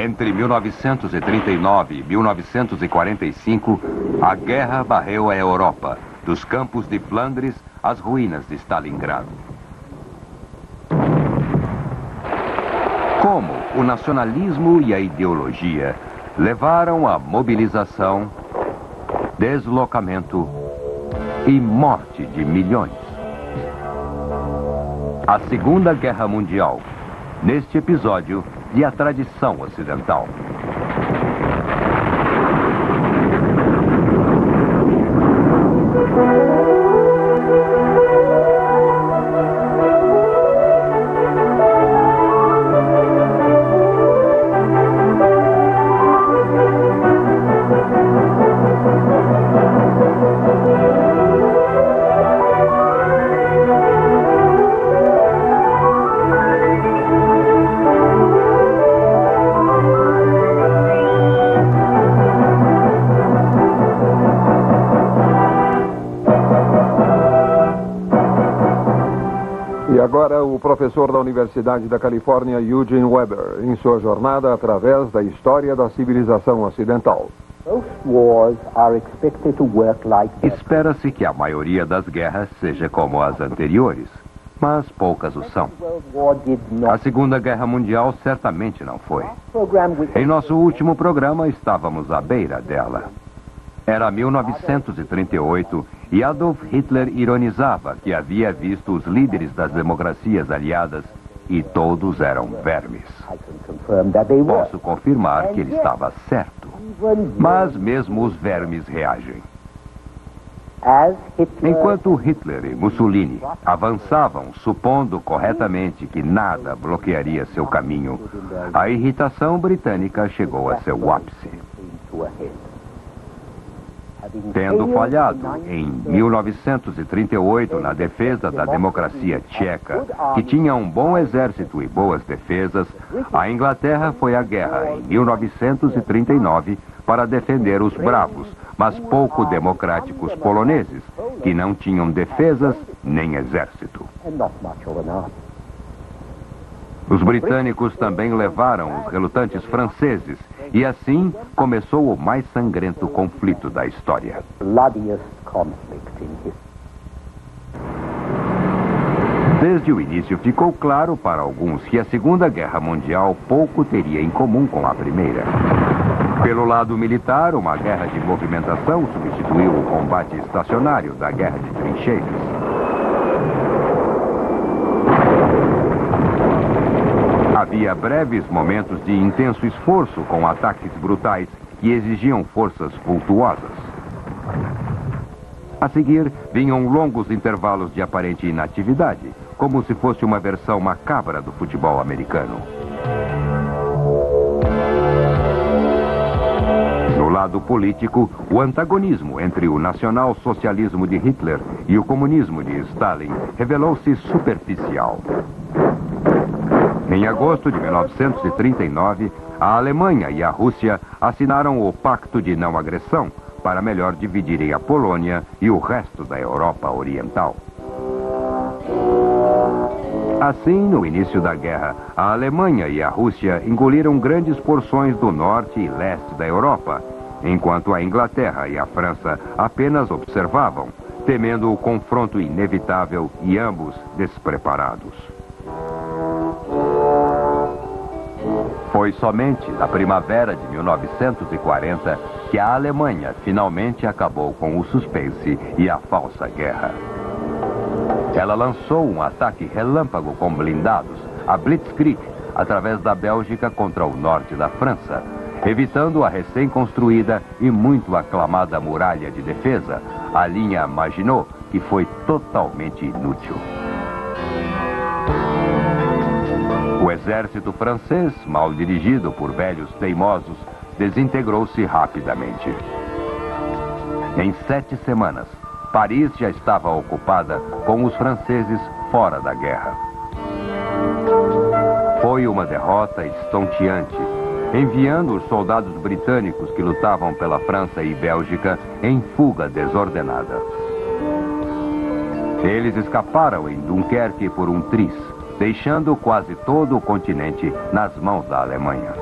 Entre 1939 e 1945, a guerra varreu a Europa, dos campos de Flandres às ruínas de Stalingrado. Como o nacionalismo e a ideologia levaram à mobilização, deslocamento e morte de milhões. A Segunda Guerra Mundial, neste episódio de A Tradição Ocidental. E agora o professor da Universidade da Califórnia, Eugene Weber, em sua jornada através da história da civilização ocidental. Espera-se que a maioria das guerras seja como as anteriores, mas poucas o são. A Segunda Guerra Mundial certamente não foi. Em nosso último programa estávamos à beira dela. Era 1938 e Adolf Hitler ironizava que havia visto os líderes das democracias aliadas e todos eram vermes. Posso confirmar que ele estava certo. Mas mesmo os vermes reagem. Enquanto Hitler e Mussolini avançavam, supondo corretamente que nada bloquearia seu caminho, a irritação britânica chegou a seu ápice. Tendo falhado em 1938 na defesa da democracia tcheca, que tinha um bom exército e boas defesas, a Inglaterra foi à guerra em 1939 para defender os bravos, mas pouco democráticos poloneses, que não tinham defesas nem exército. Os britânicos também levaram os relutantes franceses, e assim começou o mais sangrento conflito da história. Desde o início ficou claro para alguns que a Segunda Guerra Mundial pouco teria em comum com a Primeira. Pelo lado militar, uma guerra de movimentação substituiu o combate estacionário da guerra de trincheiras. Havia breves momentos de intenso esforço com ataques brutais que exigiam forças vultuosas. A seguir, vinham longos intervalos de aparente inatividade, como se fosse uma versão macabra do futebol americano. No lado político, o antagonismo entre o nacional-socialismo de Hitler e o comunismo de Stalin revelou-se superficial. Em agosto de 1939, a Alemanha e a Rússia assinaram o Pacto de Não Agressão para melhor dividirem a Polônia e o resto da Europa Oriental. Assim, no início da guerra, a Alemanha e a Rússia engoliram grandes porções do norte e leste da Europa, enquanto a Inglaterra e a França apenas observavam, temendo o confronto inevitável e ambos despreparados. Foi somente na primavera de 1940 que a Alemanha finalmente acabou com o suspense e a falsa guerra. Ela lançou um ataque relâmpago com blindados, a Blitzkrieg, através da Bélgica contra o norte da França, evitando a recém-construída e muito aclamada muralha de defesa, a linha Maginot, que foi totalmente inútil. O exército francês, mal dirigido por velhos teimosos, desintegrou-se rapidamente. Em 7 semanas, Paris já estava ocupada com os franceses fora da guerra. Foi uma derrota estonteante, enviando os soldados britânicos que lutavam pela França e Bélgica em fuga desordenada. Eles escaparam em Dunkerque por um triz, deixando quase todo o continente nas mãos da Alemanha.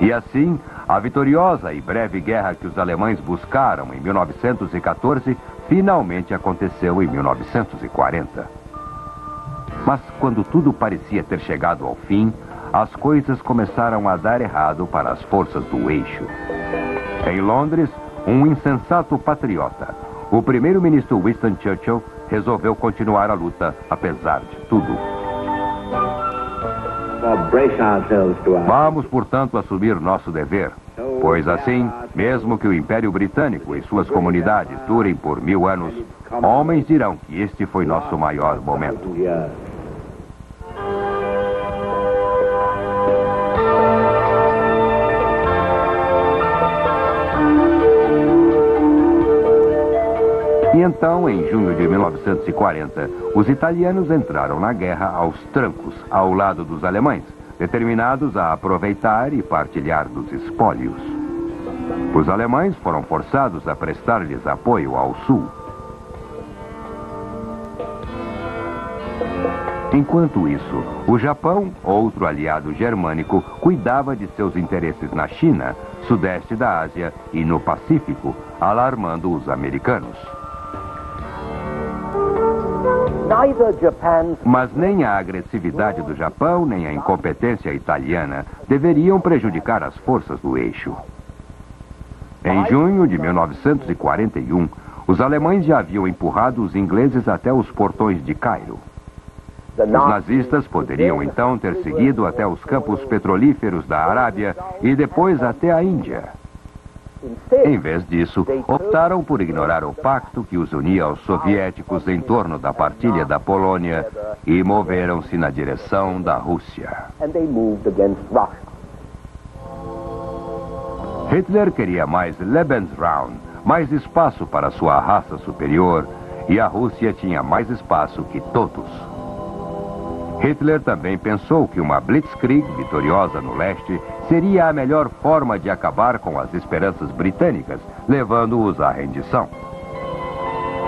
E assim, a vitoriosa e breve guerra que os alemães buscaram em 1914 finalmente aconteceu em 1940. Mas quando tudo parecia ter chegado ao fim, as coisas começaram a dar errado para as forças do eixo. Em Londres, um insensato patriota, o primeiro-ministro Winston Churchill, resolveu continuar a luta apesar de tudo. Vamos, portanto, assumir nosso dever, pois assim, mesmo que o Império Britânico e suas comunidades durem por 1000 anos, homens dirão que este foi nosso maior momento. E então, em junho de 1940, os italianos entraram na guerra aos trancos, ao lado dos alemães, determinados a aproveitar e partilhar dos espólios. Os alemães foram forçados a prestar-lhes apoio ao sul. Enquanto isso, o Japão, outro aliado germânico, cuidava de seus interesses na China, sudeste da Ásia e no Pacífico, alarmando os americanos. Mas nem a agressividade do Japão, nem a incompetência italiana deveriam prejudicar as forças do eixo. Em junho de 1941, os alemães já haviam empurrado os ingleses até os portões de Cairo. Os nazistas poderiam então ter seguido até os campos petrolíferos da Arábia e depois até a Índia. Em vez disso, optaram por ignorar o pacto que os unia aos soviéticos em torno da partilha da Polônia e moveram-se na direção da Rússia. Hitler queria mais Lebensraum, mais espaço para sua raça superior, e a Rússia tinha mais espaço que todos. Hitler também pensou que uma blitzkrieg vitoriosa no leste seria a melhor forma de acabar com as esperanças britânicas, levando-os à rendição.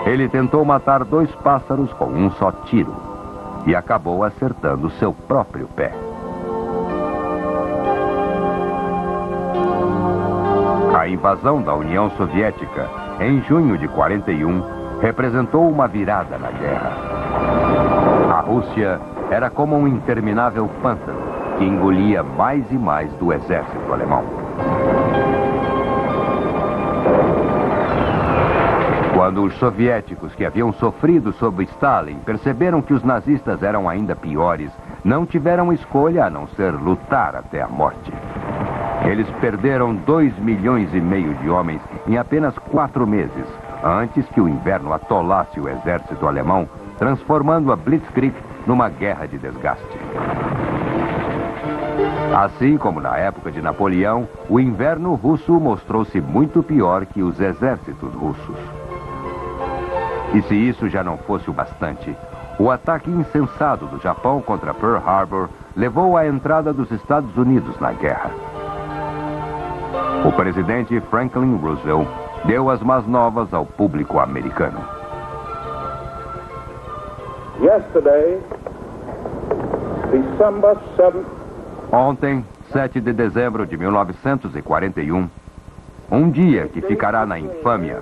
Ele tentou matar 2 pássaros com um só tiro e acabou acertando seu próprio pé. A invasão da União Soviética, em junho de 41, representou uma virada na guerra. A Rússia era como um interminável pântano que engolia mais e mais do exército alemão. Quando os soviéticos que haviam sofrido sob Stalin perceberam que os nazistas eram ainda piores, não tiveram escolha a não ser lutar até a morte. Eles perderam 2,5 milhões de homens em apenas 4 meses, antes que o inverno atolasse o exército alemão, transformando a Blitzkrieg numa guerra de desgaste. Assim como na época de Napoleão, o inverno russo mostrou-se muito pior que os exércitos russos. E se isso já não fosse o bastante, o ataque insensato do Japão contra Pearl Harbor levou à entrada dos Estados Unidos na guerra. O presidente Franklin Roosevelt deu as más novas ao público americano. Ontem, 7 de dezembro de 1941, um dia que ficará na infâmia,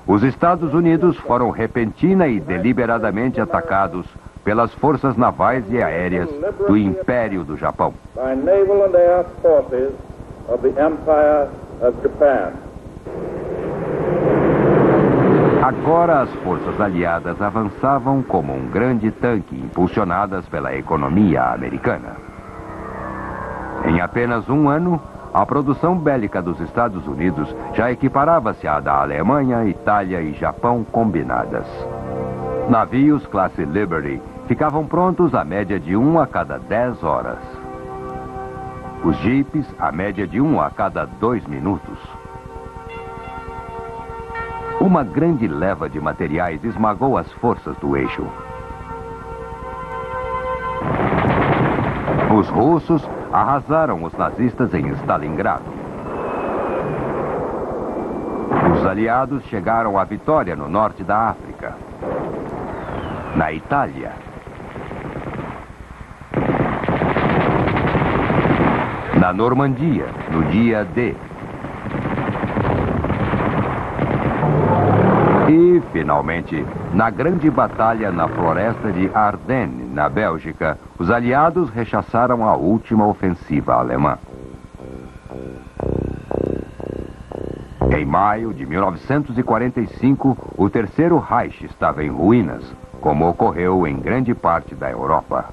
os Estados Unidos foram repentina e deliberadamente atacados pelas forças navais e aéreas do Império do Japão. Agora as forças aliadas avançavam como um grande tanque, impulsionadas pela economia americana. Em apenas um ano, a produção bélica dos Estados Unidos já equiparava-se à da Alemanha, Itália e Japão combinadas. Navios classe Liberty ficavam prontos a média de 1 a cada 10 horas. Os jipes, a média de 1 a cada 2 minutos. Uma grande leva de materiais esmagou as forças do eixo. Os russos arrasaram os nazistas em Stalingrado. Os aliados chegaram à vitória no norte da África. Na Itália. Na Normandia, no dia D. E, finalmente, na grande batalha na floresta de Ardennes, na Bélgica, os aliados rechaçaram a última ofensiva alemã. Em maio de 1945, o Terceiro Reich estava em ruínas, como ocorreu em grande parte da Europa.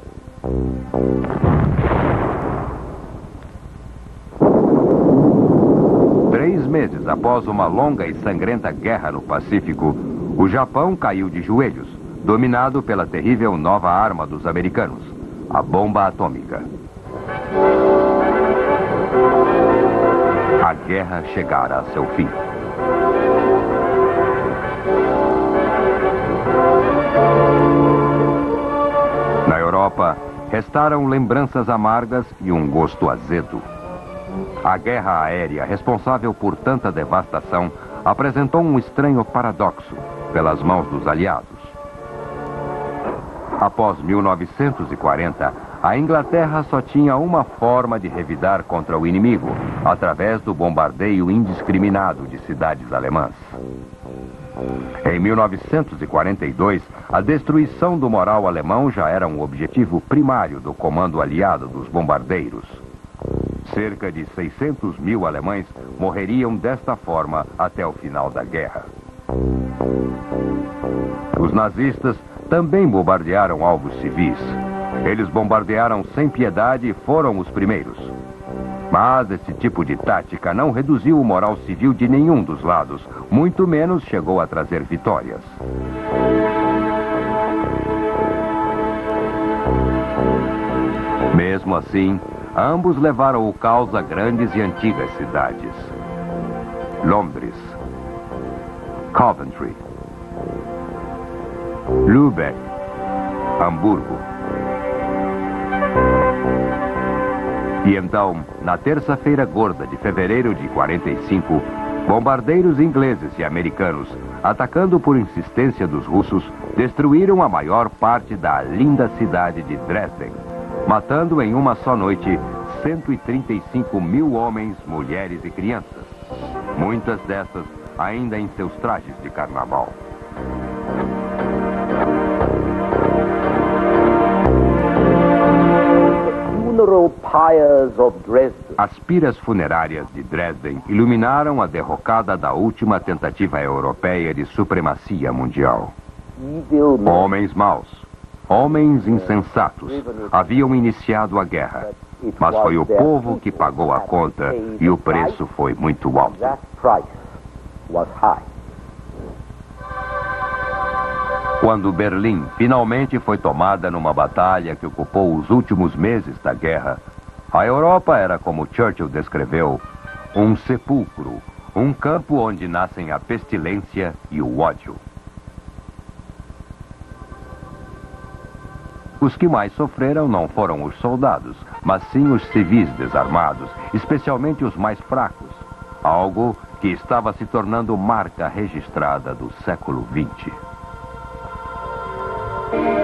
Três meses após uma longa e sangrenta guerra no Pacífico, o Japão caiu de joelhos, dominado pela terrível nova arma dos americanos, a bomba atômica. A guerra chegara a seu fim. Na Europa, restaram lembranças amargas e um gosto azedo. A guerra aérea, responsável por tanta devastação, apresentou um estranho paradoxo pelas mãos dos aliados. Após 1940, a Inglaterra só tinha uma forma de revidar contra o inimigo, através do bombardeio indiscriminado de cidades alemãs. Em 1942, a destruição do moral alemão já era um objetivo primário do comando aliado dos bombardeiros. Cerca de 600 mil alemães morreriam desta forma até o final da guerra. Os nazistas também bombardearam alvos civis. Eles bombardearam sem piedade e foram os primeiros. Mas esse tipo de tática não reduziu o moral civil de nenhum dos lados, muito menos chegou a trazer vitórias. Mesmo assim, ambos levaram o caos a grandes e antigas cidades. Londres, Coventry, Lübeck, Hamburgo. E então, na terça-feira gorda de fevereiro de 45, bombardeiros ingleses e americanos, atacando por insistência dos russos, destruíram a maior parte da linda cidade de Dresden, matando em uma só noite 135 mil homens, mulheres e crianças, muitas dessas ainda em seus trajes de carnaval. As piras funerárias de Dresden iluminaram a derrocada da última tentativa europeia de supremacia mundial. Homens maus, homens insensatos, haviam iniciado a guerra, mas foi o povo que pagou a conta e o preço foi muito alto. Quando Berlim finalmente foi tomada numa batalha que ocupou os últimos meses da guerra, a Europa era, como Churchill descreveu, um sepulcro, um campo onde nascem a pestilência e o ódio. Os que mais sofreram não foram os soldados, mas sim os civis desarmados, especialmente os mais fracos, algo que estava se tornando marca registrada do século XX.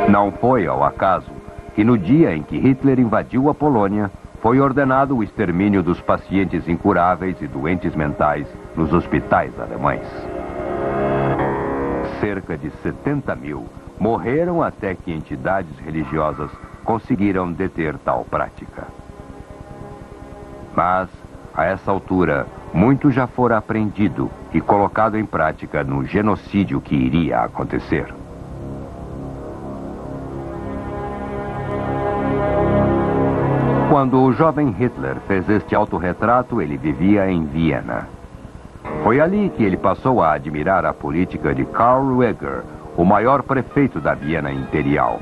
Não foi ao acaso que no dia em que Hitler invadiu a Polônia, foi ordenado o extermínio dos pacientes incuráveis e doentes mentais nos hospitais alemães. Cerca de 70 mil morreram até que entidades religiosas conseguiram deter tal prática. Mas, a essa altura, muito já fora aprendido e colocado em prática no genocídio que iria acontecer. Quando o jovem Hitler fez este autorretrato, ele vivia em Viena. Foi ali que ele passou a admirar a política de Karl Lueger, o maior prefeito da Viena Imperial.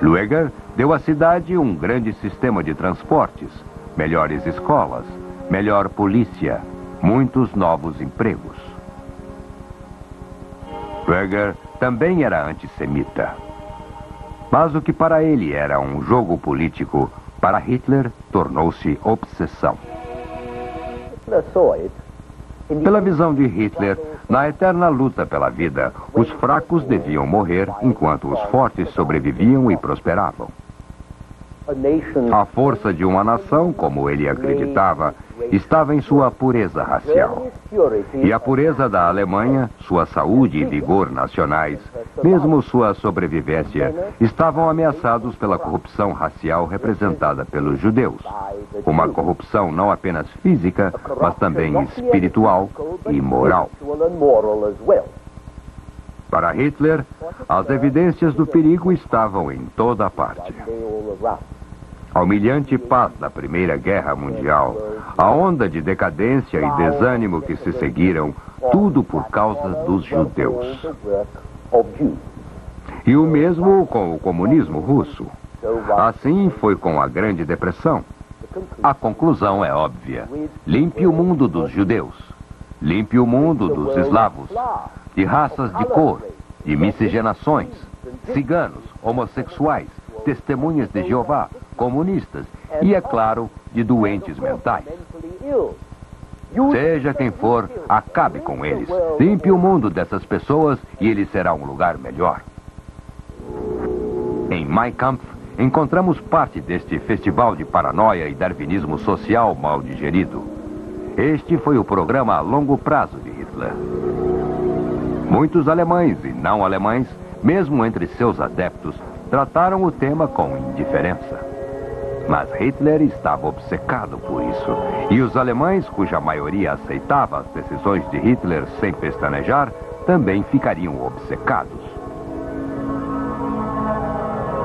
Lueger deu à cidade um grande sistema de transportes, melhores escolas, melhor polícia, muitos novos empregos. Lueger também era antissemita. Mas o que para ele era um jogo político, para Hitler tornou-se obsessão. Pela visão de Hitler, na eterna luta pela vida, os fracos deviam morrer enquanto os fortes sobreviviam e prosperavam. A força de uma nação, como ele acreditava, estava em sua pureza racial. E a pureza da Alemanha, sua saúde e vigor nacionais, mesmo sua sobrevivência, estavam ameaçados pela corrupção racial representada pelos judeus. Uma corrupção não apenas física, mas também espiritual e moral. Para Hitler, as evidências do perigo estavam em toda parte. A humilhante paz da Primeira Guerra Mundial, a onda de decadência e desânimo que se seguiram, tudo por causa dos judeus. E o mesmo com o comunismo russo. Assim foi com a Grande Depressão. A conclusão é óbvia. Limpe o mundo dos judeus. Limpe o mundo dos eslavos, de raças de cor, de miscigenações, ciganos, homossexuais, testemunhas de Jeová, comunistas e, é claro, de doentes mentais. Seja quem for, acabe com eles. Limpe o mundo dessas pessoas e ele será um lugar melhor. Em Mein Kampf, encontramos parte deste festival de paranoia e darwinismo social mal digerido. Este foi o programa a longo prazo de Hitler. Muitos alemães e não alemães, mesmo entre seus adeptos, trataram o tema com indiferença. Mas Hitler estava obcecado por isso. E os alemães, cuja maioria aceitava as decisões de Hitler sem pestanejar, também ficariam obcecados.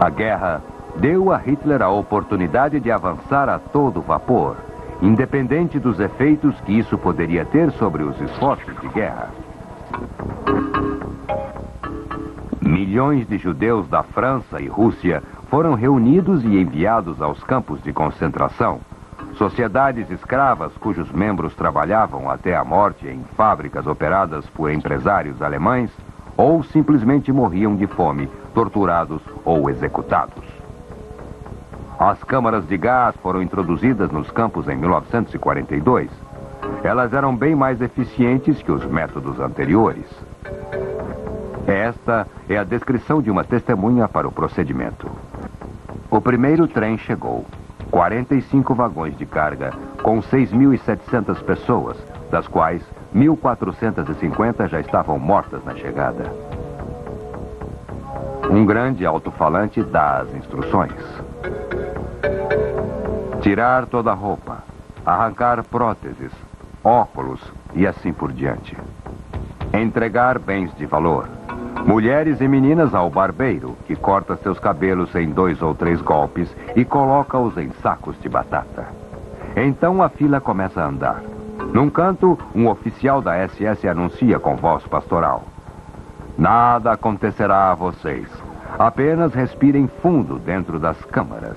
A guerra deu a Hitler a oportunidade de avançar a todo vapor, independente dos efeitos que isso poderia ter sobre os esforços de guerra. Milhões de judeus da França e Rússia foram reunidos e enviados aos campos de concentração. Sociedades escravas cujos membros trabalhavam até a morte em fábricas operadas por empresários alemães ou simplesmente morriam de fome, torturados ou executados. As câmaras de gás foram introduzidas nos campos em 1942. Elas eram bem mais eficientes que os métodos anteriores. Esta é a descrição de uma testemunha para o procedimento. O primeiro trem chegou. 45 vagões de carga, com 6.700 pessoas, das quais 1.450 já estavam mortas na chegada. Um grande alto-falante dá as instruções. Tirar toda a roupa, arrancar próteses, óculos e assim por diante. Entregar bens de valor. Mulheres e meninas ao barbeiro, que corta seus cabelos em 2 ou 3 golpes e coloca-os em sacos de batata. Então a fila começa a andar. Num canto, um oficial da SS anuncia com voz pastoral: nada acontecerá a vocês. Apenas respirem fundo dentro das câmaras.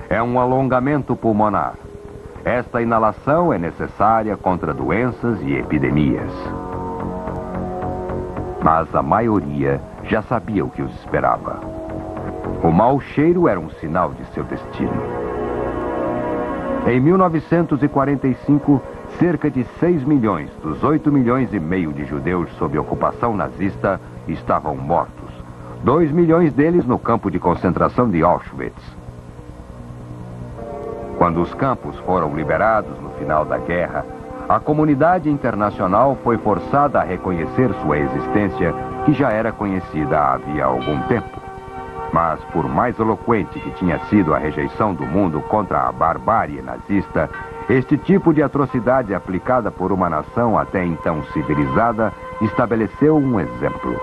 É um alongamento pulmonar. Esta inalação é necessária contra doenças e epidemias. Mas a maioria já sabia o que os esperava. O mau cheiro era um sinal de seu destino. Em 1945, cerca de 6 milhões dos 8 milhões e meio de judeus sob ocupação nazista estavam mortos. 2 milhões deles no campo de concentração de Auschwitz. Quando os campos foram liberados no final da guerra, a comunidade internacional foi forçada a reconhecer sua existência, que já era conhecida havia algum tempo. Mas, por mais eloquente que tinha sido a rejeição do mundo contra a barbárie nazista, este tipo de atrocidade aplicada por uma nação até então civilizada estabeleceu um exemplo.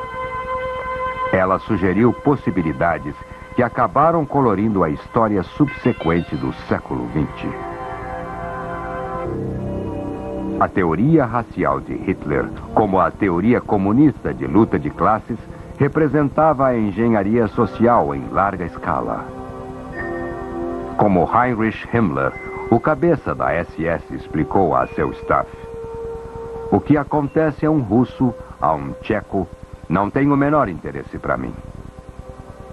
Ela sugeriu possibilidades que acabaram colorindo a história subsequente do século XX. A teoria racial de Hitler, como a teoria comunista de luta de classes, representava a engenharia social em larga escala. Como Heinrich Himmler, o cabeça da SS, explicou a seu staff: o que acontece a um russo, a um tcheco, não tem o menor interesse para mim.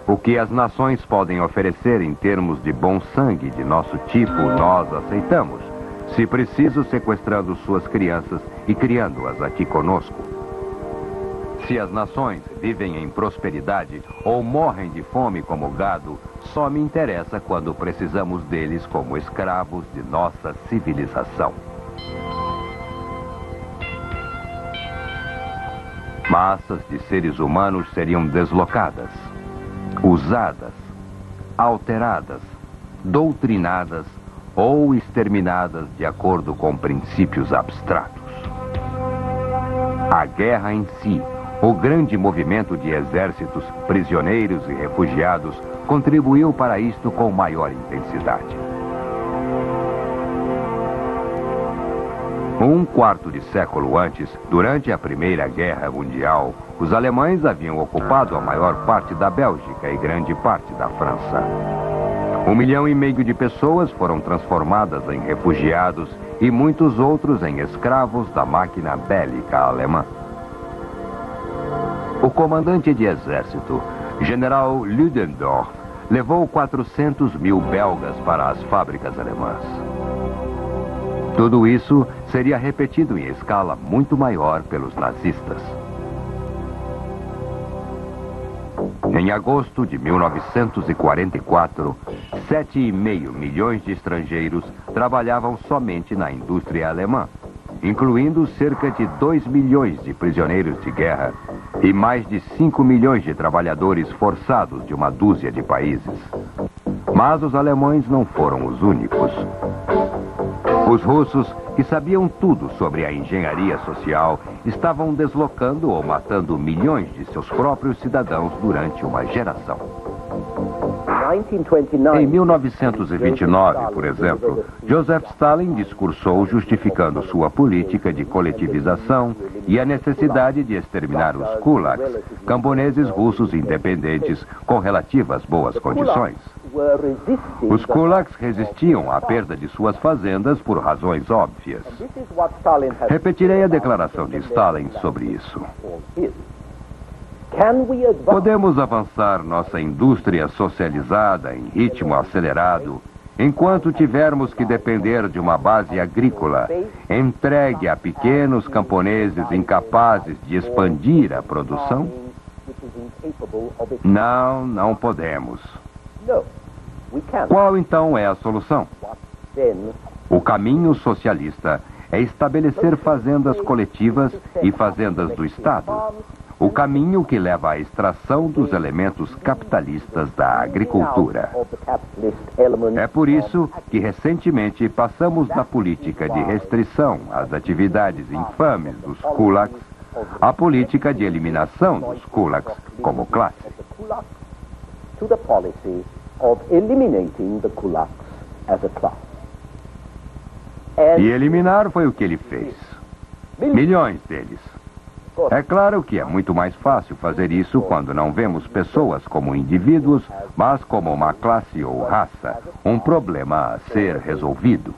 O que as nações podem oferecer em termos de bom sangue de nosso tipo, nós aceitamos, se preciso sequestrando suas crianças e criando-as aqui conosco. Se as nações vivem em prosperidade ou morrem de fome como gado, só me interessa quando precisamos deles como escravos de nossa civilização. Massas de seres humanos seriam deslocadas, usadas, alteradas, doutrinadas ou exterminadas de acordo com princípios abstratos. A guerra em si, o grande movimento de exércitos, prisioneiros e refugiados, contribuiu para isto com maior intensidade. Um quarto de século antes, durante a Primeira Guerra Mundial, os alemães haviam ocupado a maior parte da Bélgica e grande parte da França. 1,5 milhão de pessoas foram transformadas em refugiados e muitos outros em escravos da máquina bélica alemã. O comandante de exército, General Ludendorff, levou 400 mil belgas para as fábricas alemãs. Tudo isso seria repetido em escala muito maior pelos nazistas. Em agosto de 1944, 7,5 milhões de estrangeiros trabalhavam somente na indústria alemã, incluindo cerca de 2 milhões de prisioneiros de guerra e mais de 5 milhões de trabalhadores forçados de uma dúzia de países. Mas os alemães não foram os únicos. Os russos, que sabiam tudo sobre a engenharia social, estavam deslocando ou matando milhões de seus próprios cidadãos durante uma geração. Em 1929, por exemplo, Joseph Stalin discursou justificando sua política de coletivização e a necessidade de exterminar os kulaks, camponeses russos independentes com relativas boas condições. Os kulaks resistiam à perda de suas fazendas por razões óbvias. Repetirei a declaração de Stalin sobre isso. Podemos avançar nossa indústria socializada em ritmo acelerado enquanto tivermos que depender de uma base agrícola entregue a pequenos camponeses incapazes de expandir a produção? Não, não podemos. Qual então é a solução? O caminho socialista é estabelecer fazendas coletivas e fazendas do Estado. O caminho que leva à extração dos elementos capitalistas da agricultura. É por isso que recentemente passamos da política de restrição às atividades infames dos kulaks à política de eliminação dos kulaks como classe. E eliminar foi o que ele fez. Milhões deles. É claro que é muito mais fácil fazer isso quando não vemos pessoas como indivíduos, mas como uma classe ou raça, um problema a ser resolvido.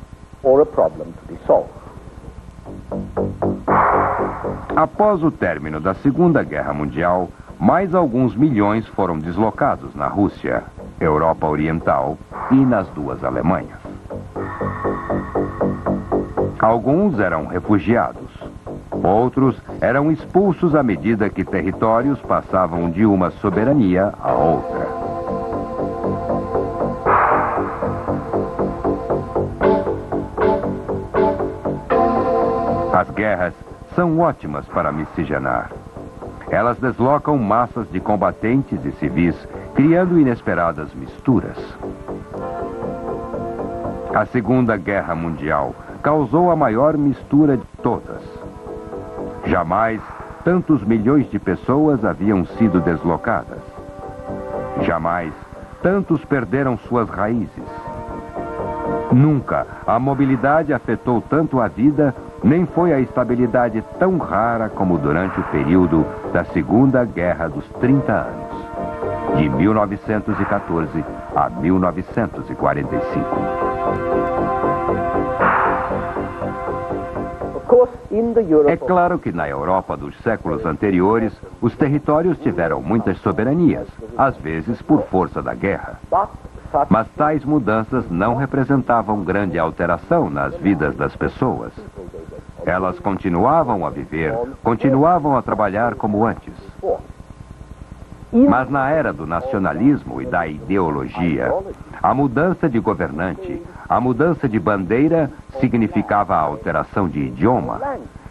Após o término da Segunda Guerra Mundial, mais alguns milhões foram deslocados na Rússia, Europa Oriental e nas duas Alemanhas. Alguns eram refugiados. Outros eram expulsos à medida que territórios passavam de uma soberania a outra. As guerras são ótimas para miscigenar. Elas deslocam massas de combatentes e civis, criando inesperadas misturas. A Segunda Guerra Mundial causou a maior mistura de todas. Jamais tantos milhões de pessoas haviam sido deslocadas. Jamais tantos perderam suas raízes. Nunca a mobilidade afetou tanto a vida, nem foi a estabilidade tão rara como durante o período da Segunda Guerra dos 30 anos, de 1914 a 1945. É claro que na Europa dos séculos anteriores, os territórios tiveram muitas soberanias, às vezes por força da guerra. Mas tais mudanças não representavam grande alteração nas vidas das pessoas. Elas continuavam a viver, continuavam a trabalhar como antes. Mas na era do nacionalismo e da ideologia, a mudança de governante, a mudança de bandeira significava a alteração de idioma,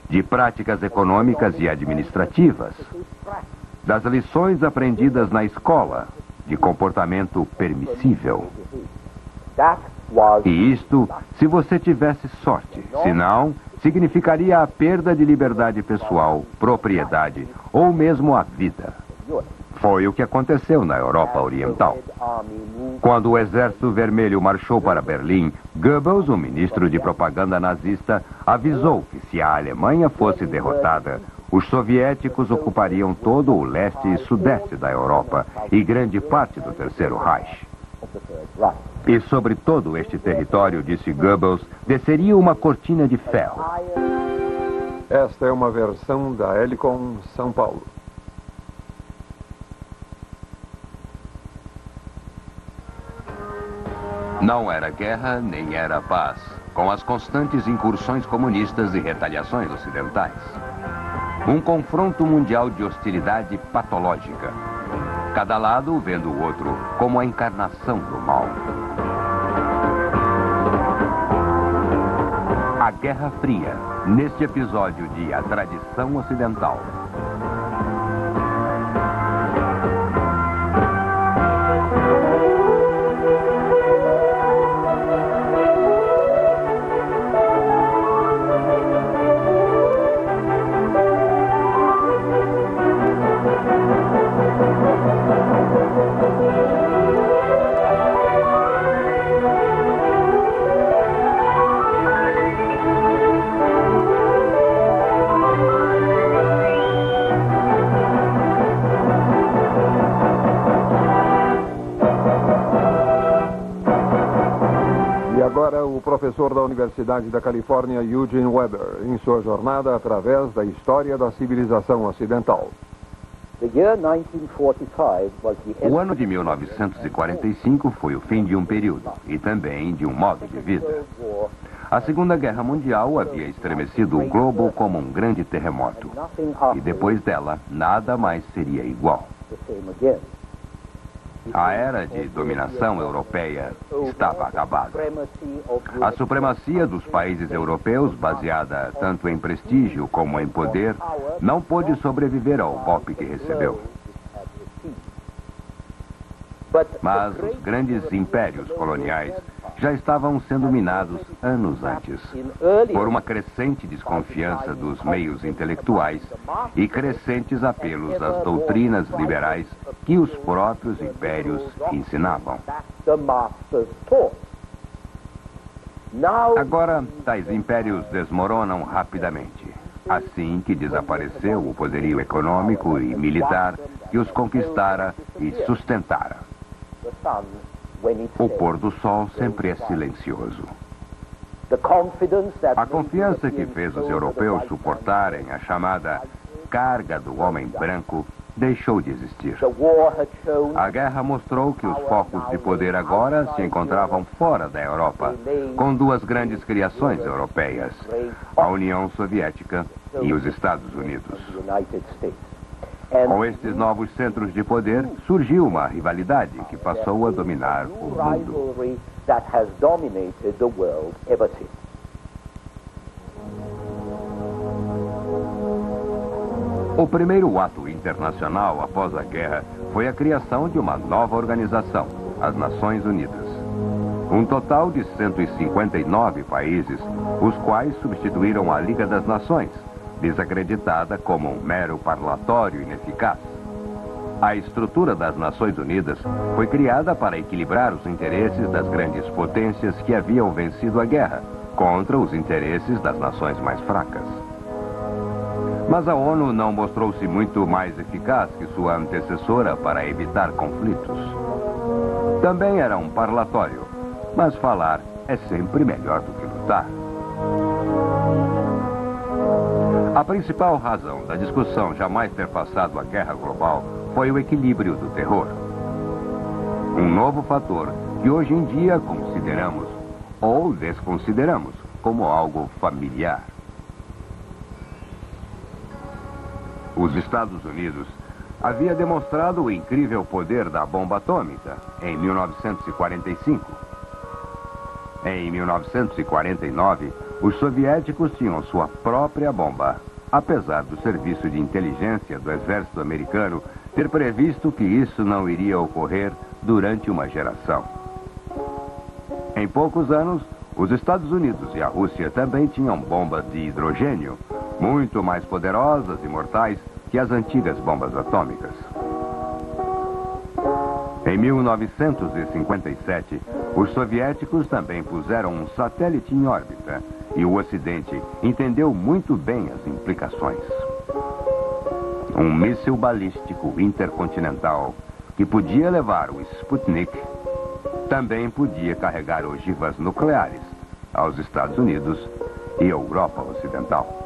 de práticas econômicas e administrativas, das lições aprendidas na escola, de comportamento permissível. E isto, se você tivesse sorte. Se não, significaria a perda de liberdade pessoal, propriedade ou mesmo a vida. Foi o que aconteceu na Europa Oriental. Quando o Exército Vermelho marchou para Berlim, Goebbels, o ministro de propaganda nazista, avisou que se a Alemanha fosse derrotada, os soviéticos ocupariam todo o leste e sudeste da Europa e grande parte do Terceiro Reich. E sobre todo este território, disse Goebbels, desceria uma cortina de ferro. Esta é uma versão da Helicon São Paulo. Não era guerra, nem era paz, com as constantes incursões comunistas e retaliações ocidentais. Um confronto mundial de hostilidade patológica. Cada lado vendo o outro como a encarnação do mal. A Guerra Fria, neste episódio de A Tradição Ocidental. O professor da Universidade da Califórnia, Eugene Weber, em sua jornada através da história da civilização ocidental. O ano de 1945 foi o fim de um período e também de um modo de vida. A Segunda Guerra Mundial havia estremecido o globo como um grande terremoto. E depois dela, nada mais seria igual. A era de dominação europeia estava acabada. A supremacia dos países europeus, baseada tanto em prestígio como em poder, não pôde sobreviver ao golpe que recebeu. Mas os grandes impérios coloniais já estavam sendo minados anos antes, por uma crescente desconfiança dos meios intelectuais e crescentes apelos às doutrinas liberais que os próprios impérios ensinavam. Agora, tais impérios desmoronam rapidamente, assim que desapareceu o poderio econômico e militar que os conquistara e sustentara. O pôr do sol sempre é silencioso. A confiança que fez os europeus suportarem a chamada carga do homem branco deixou de existir. A guerra mostrou que os focos de poder agora se encontravam fora da Europa, com duas grandes criações europeias, a União Soviética e os Estados Unidos. Com estes novos centros de poder, surgiu uma rivalidade que passou a dominar o mundo. O primeiro ato internacional após a guerra foi a criação de uma nova organização, as Nações Unidas. Um total de 159 países, os quais substituíram a Liga das Nações, desacreditada como um mero parlatório ineficaz. A estrutura das Nações Unidas foi criada para equilibrar os interesses das grandes potências que haviam vencido a guerra contra os interesses das nações mais fracas. Mas a ONU não mostrou-se muito mais eficaz que sua antecessora para evitar conflitos. Também era um parlatório, mas falar é sempre melhor do que lutar. A principal razão da discussão jamais ter passado a guerra global foi o equilíbrio do terror. Um novo fator que hoje em dia consideramos ou desconsideramos como algo familiar. Os Estados Unidos havia demonstrado o incrível poder da bomba atômica em 1945. Em 1949, os soviéticos tinham sua própria bomba, apesar do serviço de inteligência do exército americano ter previsto que isso não iria ocorrer durante uma geração. Em poucos anos, os Estados Unidos e a Rússia também tinham bombas de hidrogênio, muito mais poderosas e mortais que as antigas bombas atômicas. Em 1957, os soviéticos também puseram um satélite em órbita e o Ocidente entendeu muito bem as implicações. Um míssil balístico intercontinental que podia levar o Sputnik também podia carregar ogivas nucleares aos Estados Unidos e Europa Ocidental.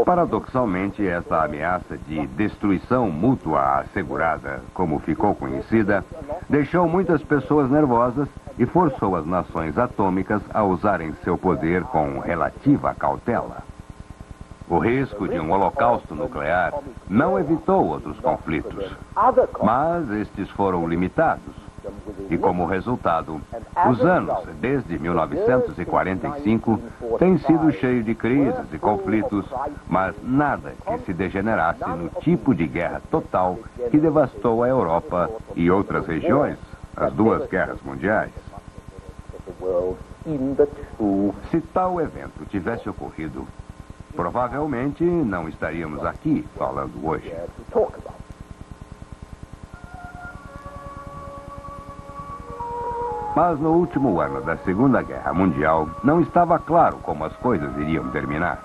Paradoxalmente, essa ameaça de destruição mútua assegurada, como ficou conhecida, deixou muitas pessoas nervosas e forçou as nações atômicas a usarem seu poder com relativa cautela. O risco de um holocausto nuclear não evitou outros conflitos, mas estes foram limitados. E como resultado, os anos desde 1945 têm sido cheios de crises e conflitos, mas nada que se degenerasse no tipo de guerra total que devastou a Europa e outras regiões, as duas guerras mundiais. Se tal evento tivesse ocorrido, provavelmente não estaríamos aqui falando hoje. Mas no último ano da Segunda Guerra Mundial, não estava claro como as coisas iriam terminar.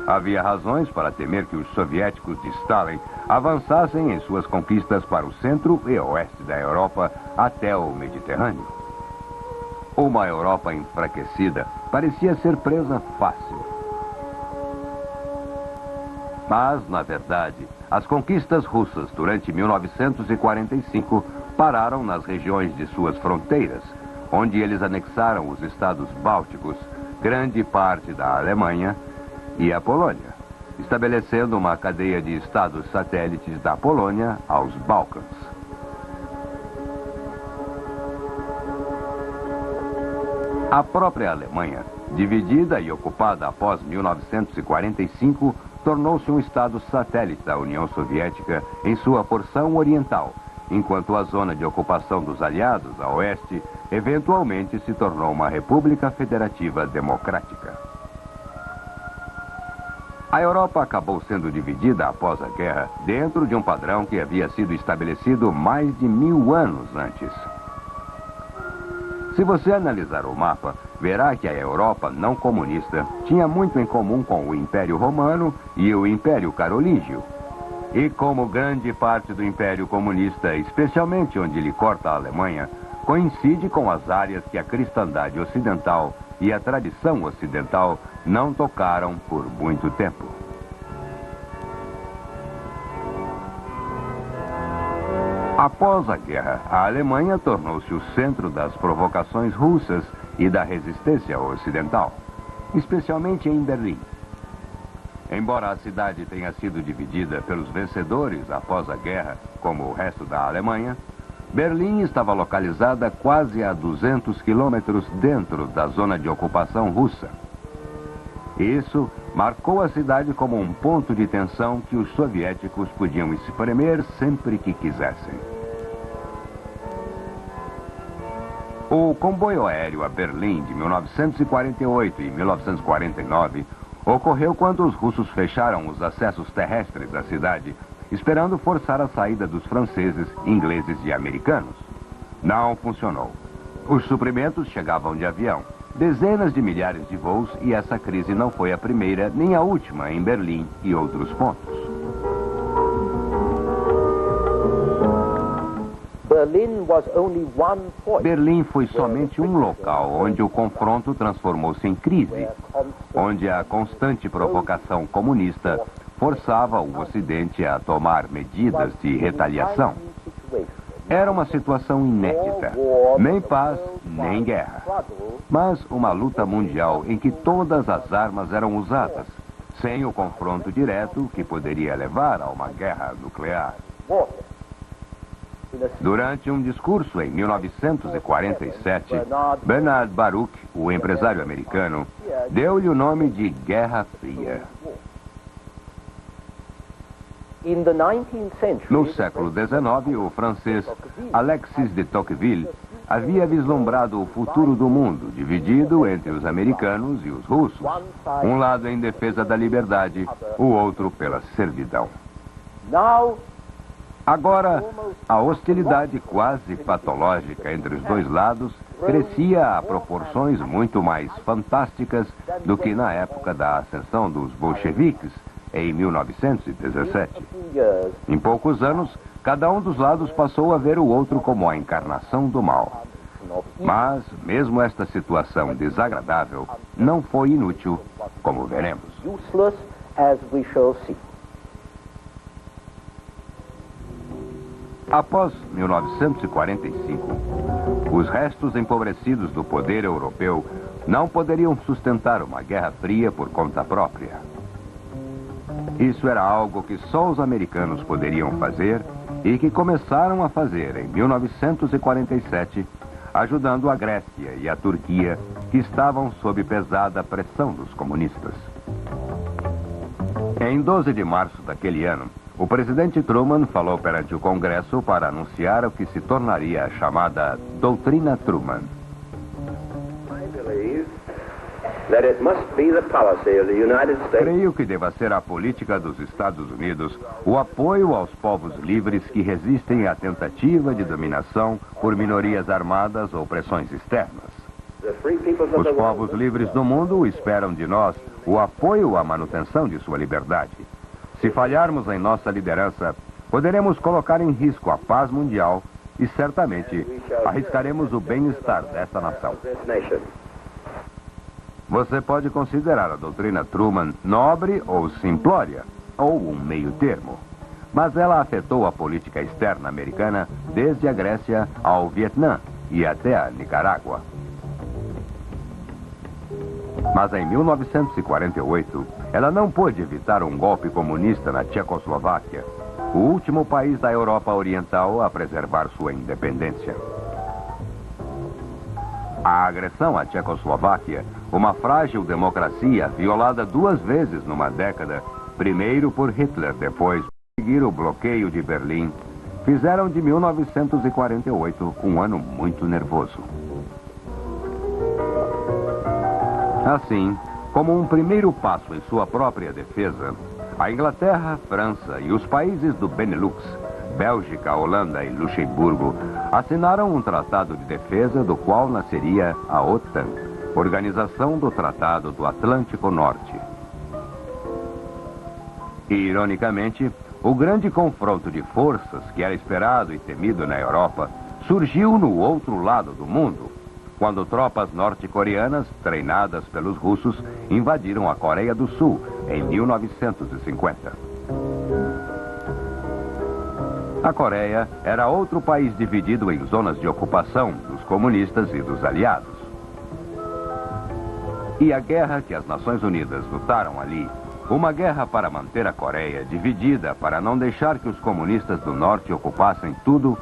Havia razões para temer que os soviéticos de Stalin avançassem em suas conquistas para o centro e oeste da Europa até o Mediterrâneo. Uma Europa enfraquecida parecia ser presa fácil. Mas, na verdade, as conquistas russas durante 1945 pararam nas regiões de suas fronteiras, onde eles anexaram os estados bálticos, grande parte da Alemanha e a Polônia, estabelecendo uma cadeia de estados satélites da Polônia aos Balcãs. A própria Alemanha, dividida e ocupada após 1945, tornou-se um estado satélite da União Soviética em sua porção oriental, enquanto a zona de ocupação dos aliados, a oeste, eventualmente se tornou uma república federativa democrática. A Europa acabou sendo dividida após a guerra dentro de um padrão que havia sido estabelecido mais de 1000 anos antes. Se você analisar o mapa, verá que a Europa não comunista tinha muito em comum com o Império Romano e o Império Carolíngio. E como grande parte do Império Comunista, especialmente onde ele corta a Alemanha, coincide com as áreas que a cristandade ocidental e a tradição ocidental não tocaram por muito tempo. Após a guerra, a Alemanha tornou-se o centro das provocações russas e da resistência ocidental, especialmente em Berlim. Embora a cidade tenha sido dividida pelos vencedores após a guerra, como o resto da Alemanha, Berlim estava localizada quase a 200 quilômetros dentro da zona de ocupação russa. Isso marcou a cidade como um ponto de tensão que os soviéticos podiam espremer sempre que quisessem. O comboio aéreo a Berlim de 1948 e 1949 ocorreu quando os russos fecharam os acessos terrestres à cidade, esperando forçar a saída dos franceses, ingleses e americanos. Não funcionou. Os suprimentos chegavam de avião, dezenas de milhares de voos, e essa crise não foi a primeira nem a última em Berlim e outros pontos. Berlim foi somente um local onde o confronto transformou-se em crise, onde a constante provocação comunista forçava o Ocidente a tomar medidas de retaliação. Era uma situação inédita. Nem paz, nem guerra, mas uma luta mundial em que todas as armas eram usadas, sem o confronto direto que poderia levar a uma guerra nuclear. Durante um discurso em 1947, Bernard Baruch, o empresário americano, deu-lhe o nome de Guerra Fria. No século XIX, o francês Alexis de Tocqueville havia vislumbrado o futuro do mundo, dividido entre os americanos e os russos, um lado em defesa da liberdade, o outro pela servidão. Agora, a hostilidade quase patológica entre os dois lados crescia a proporções muito mais fantásticas do que na época da ascensão dos bolcheviques, em 1917. Em poucos anos, cada um dos lados passou a ver o outro como a encarnação do mal. Mas, mesmo esta situação desagradável, não foi inútil, como veremos. Após 1945, os restos empobrecidos do poder europeu não poderiam sustentar uma guerra fria por conta própria. Isso era algo que só os americanos poderiam fazer e que começaram a fazer em 1947, ajudando a Grécia e a Turquia, que estavam sob pesada pressão dos comunistas. Em 12 de março daquele ano, o presidente Truman falou perante o Congresso para anunciar o que se tornaria a chamada Doutrina Truman. Creio que deva ser a política dos Estados Unidos o apoio aos povos livres que resistem à tentativa de dominação por minorias armadas ou pressões externas. Os povos livres do mundo esperam de nós o apoio à manutenção de sua liberdade. Se falharmos em nossa liderança, poderemos colocar em risco a paz mundial e certamente arriscaremos o bem-estar desta nação. Você pode considerar a doutrina Truman nobre ou simplória, ou um meio termo. Mas ela afetou a política externa americana desde a Grécia ao Vietnã e até a Nicarágua. Mas em 1948, ela não pôde evitar um golpe comunista na Tchecoslováquia, o último país da Europa Oriental a preservar sua independência. A agressão à Tchecoslováquia, uma frágil democracia violada 2 vezes numa década, primeiro por Hitler, depois por seguir o bloqueio de Berlim, fizeram de 1948 um ano muito nervoso. Assim, como um primeiro passo em sua própria defesa, a Inglaterra, França e os países do Benelux, Bélgica, Holanda e Luxemburgo, assinaram um tratado de defesa do qual nasceria a OTAN, Organização do Tratado do Atlântico Norte. E, ironicamente, o grande confronto de forças que era esperado e temido na Europa surgiu no outro lado do mundo, quando tropas norte-coreanas, treinadas pelos russos, invadiram a Coreia do Sul em 1950. A Coreia era outro país dividido em zonas de ocupação dos comunistas e dos aliados. E a guerra que as Nações Unidas lutaram ali, uma guerra para manter a Coreia dividida para não deixar que os comunistas do norte ocupassem tudo,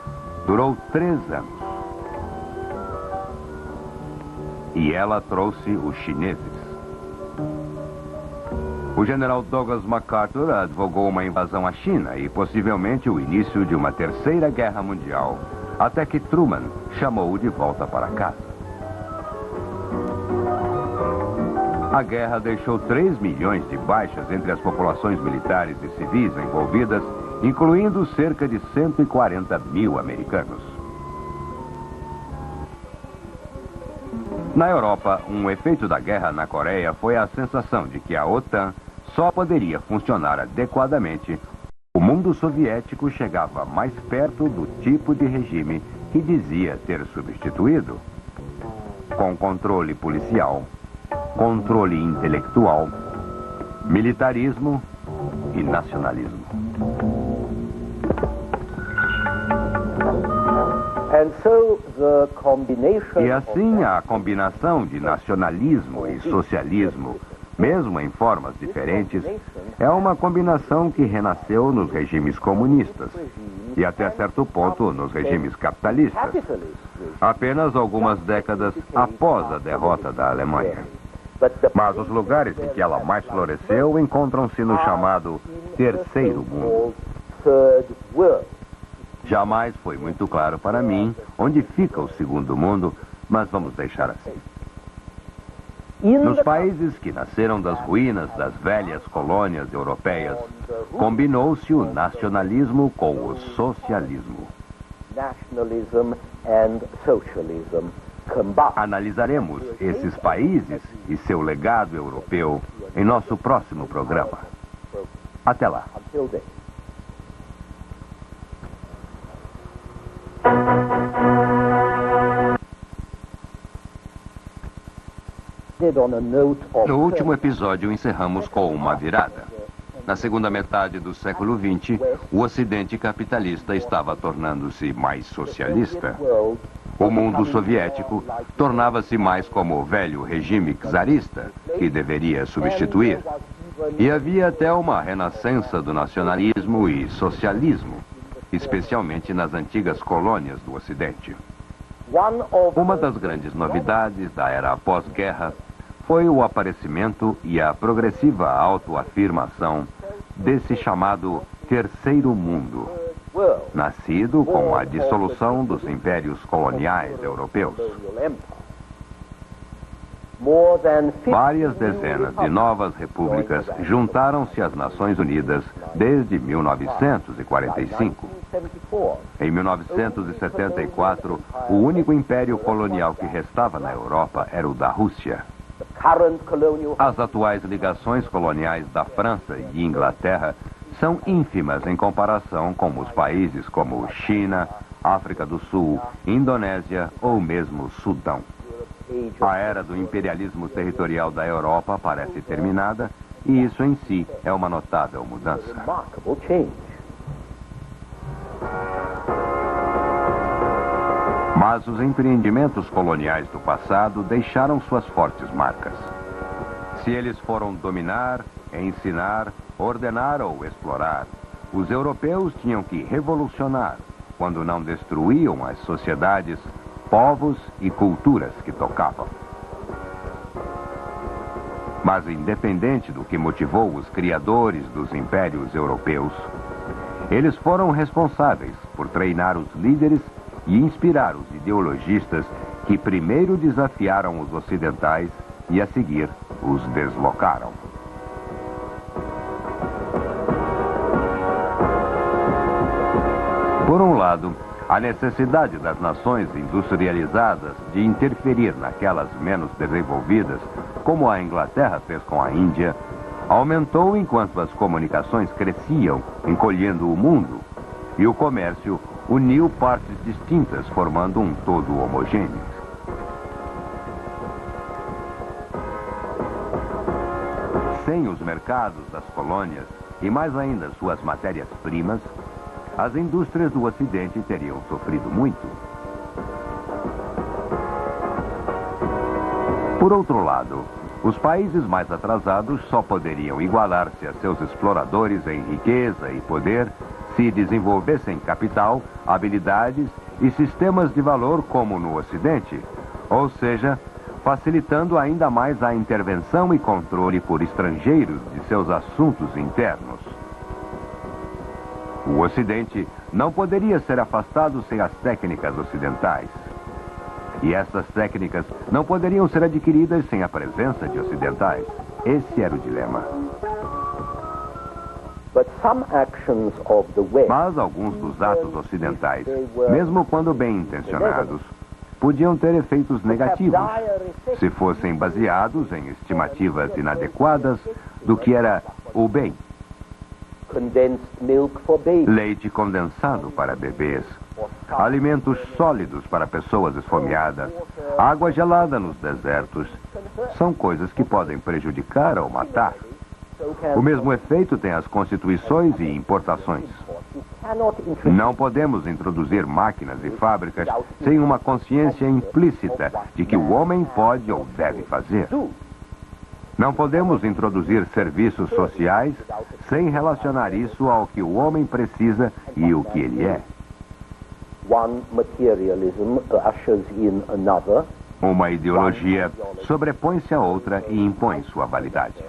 durou 3 anos. E ela trouxe os chineses. O general Douglas MacArthur advogou uma invasão à China e possivelmente o início de uma 3ª guerra mundial, até que Truman chamou-o de volta para casa. A guerra deixou 3 milhões de baixas entre as populações militares e civis envolvidas, incluindo cerca de 140 mil americanos. Na Europa, um efeito da guerra na Coreia foi a sensação de que a OTAN só poderia funcionar adequadamente. O mundo soviético chegava mais perto do tipo de regime que dizia ter substituído. Com controle policial, controle intelectual, militarismo e nacionalismo. E assim a combinação de nacionalismo e socialismo, mesmo em formas diferentes, é uma combinação que renasceu nos regimes comunistas e até certo ponto nos regimes capitalistas, apenas algumas décadas após a derrota da Alemanha. Mas os lugares em que ela mais floresceu encontram-se no chamado Terceiro Mundo. Jamais foi muito claro para mim onde fica o Segundo Mundo, mas vamos deixar assim. Nos países que nasceram das ruínas das velhas colônias europeias, combinou-se o nacionalismo com o socialismo. Analisaremos esses países e seu legado europeu em nosso próximo programa. Até lá. No último episódio, encerramos com uma virada. Na segunda metade do século XX, o Ocidente capitalista estava tornando-se mais socialista. O mundo soviético tornava-se mais como o velho regime czarista, que deveria substituir. E havia até uma renascença do nacionalismo e socialismo, especialmente nas antigas colônias do Ocidente. Uma das grandes novidades da era pós-guerra foi o aparecimento e a progressiva autoafirmação desse chamado Terceiro Mundo, nascido com a dissolução dos impérios coloniais europeus. Várias dezenas de novas repúblicas juntaram-se às Nações Unidas desde 1945. Em 1974, o único império colonial que restava na Europa era o da Rússia. As atuais ligações coloniais da França e Inglaterra são ínfimas em comparação com os países como China, África do Sul, Indonésia ou mesmo Sudão. A era do imperialismo territorial da Europa parece terminada e isso em si é uma notável mudança. Mas os empreendimentos coloniais do passado deixaram suas fortes marcas. Se eles foram dominar, ensinar, ordenar ou explorar, os europeus tinham que revolucionar quando não destruíam as sociedades, povos e culturas que tocavam. Mas independente do que motivou os criadores dos impérios europeus, eles foram responsáveis por treinar os líderes e inspirar os ideologistas que primeiro desafiaram os ocidentais e a seguir os deslocaram. Por um lado, a necessidade das nações industrializadas de interferir naquelas menos desenvolvidas, como a Inglaterra fez com a Índia, aumentou enquanto as comunicações cresciam, encolhendo o mundo, e o comércio uniu partes distintas, formando um todo homogêneo. Sem os mercados das colônias, e mais ainda suas matérias-primas, as indústrias do Ocidente teriam sofrido muito. Por outro lado, os países mais atrasados só poderiam igualar-se a seus exploradores em riqueza e poder se desenvolvessem capital, habilidades e sistemas de valor como no Ocidente, ou seja, facilitando ainda mais a intervenção e controle por estrangeiros de seus assuntos internos. O Ocidente não poderia ser afastado sem as técnicas ocidentais. E essas técnicas não poderiam ser adquiridas sem a presença de ocidentais. Esse era o dilema. Mas alguns dos atos ocidentais, mesmo quando bem intencionados, podiam ter efeitos negativos se fossem baseados em estimativas inadequadas do que era o bem. Leite condensado para bebês, alimentos sólidos para pessoas esfomeadas, água gelada nos desertos, são coisas que podem prejudicar ou matar. O mesmo efeito tem as constituições e importações. Não podemos introduzir máquinas e fábricas sem uma consciência implícita de que o homem pode ou deve fazer. Não podemos introduzir serviços sociais sem relacionar isso ao que o homem precisa e o que ele é. Uma ideologia sobrepõe-se a outra e impõe sua validade.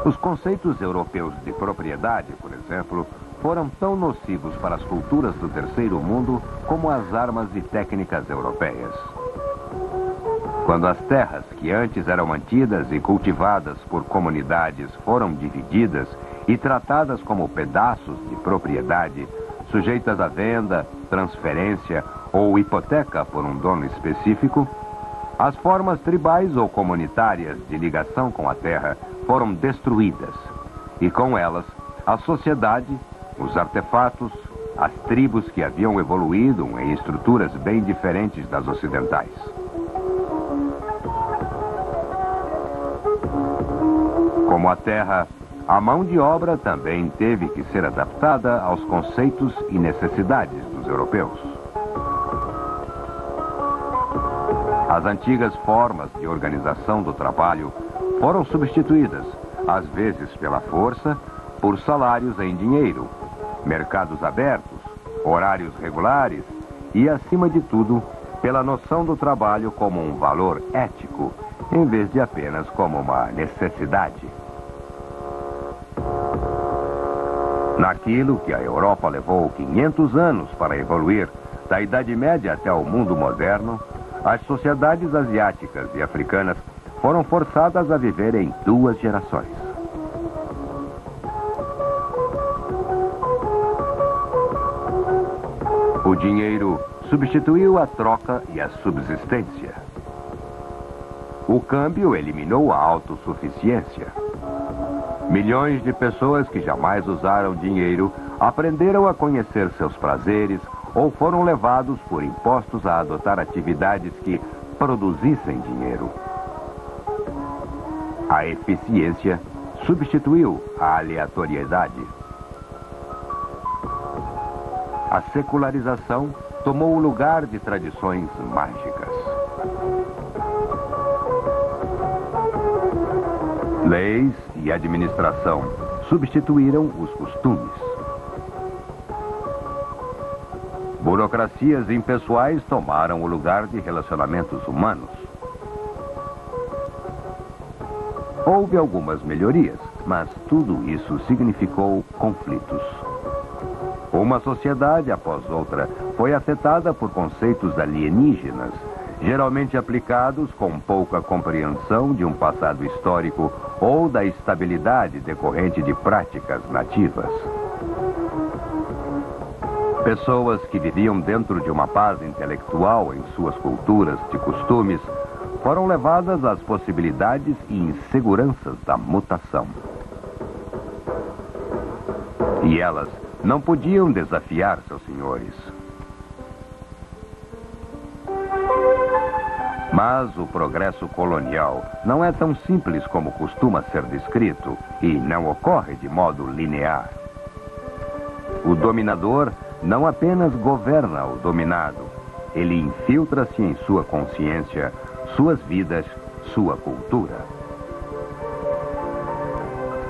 Os conceitos europeus de propriedade, por exemplo, foram tão nocivos para as culturas do terceiro mundo como as armas e técnicas europeias. Quando as terras que antes eram mantidas e cultivadas por comunidades foram divididas e tratadas como pedaços de propriedade, sujeitas à venda, transferência ou hipoteca por um dono específico, as formas tribais ou comunitárias de ligação com a terra foram destruídas e com elas a sociedade, os artefatos, as tribos que haviam evoluído em estruturas bem diferentes das ocidentais. Como a terra, a mão de obra também teve que ser adaptada aos conceitos e necessidades dos europeus. As antigas formas de organização do trabalho foram substituídas, às vezes pela força, por salários em dinheiro, mercados abertos, horários regulares e, acima de tudo, pela noção do trabalho como um valor ético, em vez de apenas como uma necessidade. Naquilo que a Europa levou 500 anos para evoluir, da Idade Média até o mundo moderno, as sociedades asiáticas e africanas foram forçadas a viver em 2 gerações. O dinheiro substituiu a troca e a subsistência. O câmbio eliminou a autossuficiência. Milhões de pessoas que jamais usaram dinheiro aprenderam a conhecer seus prazeres ou foram levados por impostos a adotar atividades que produzissem dinheiro. A eficiência substituiu a aleatoriedade. A secularização tomou o lugar de tradições mágicas. Leis e administração substituíram os costumes. Burocracias impessoais tomaram o lugar de relacionamentos humanos. Houve algumas melhorias, mas tudo isso significou conflitos. Uma sociedade após outra foi afetada por conceitos alienígenas, geralmente aplicados com pouca compreensão de um passado histórico ou da estabilidade decorrente de práticas nativas. Pessoas que viviam dentro de uma paz intelectual em suas culturas de costumes foram levadas às possibilidades e inseguranças da mutação. E elas não podiam desafiar seus senhores. Mas o progresso colonial não é tão simples como costuma ser descrito e não ocorre de modo linear. O dominador não apenas governa o dominado, ele infiltra-se em sua consciência, suas vidas, sua cultura.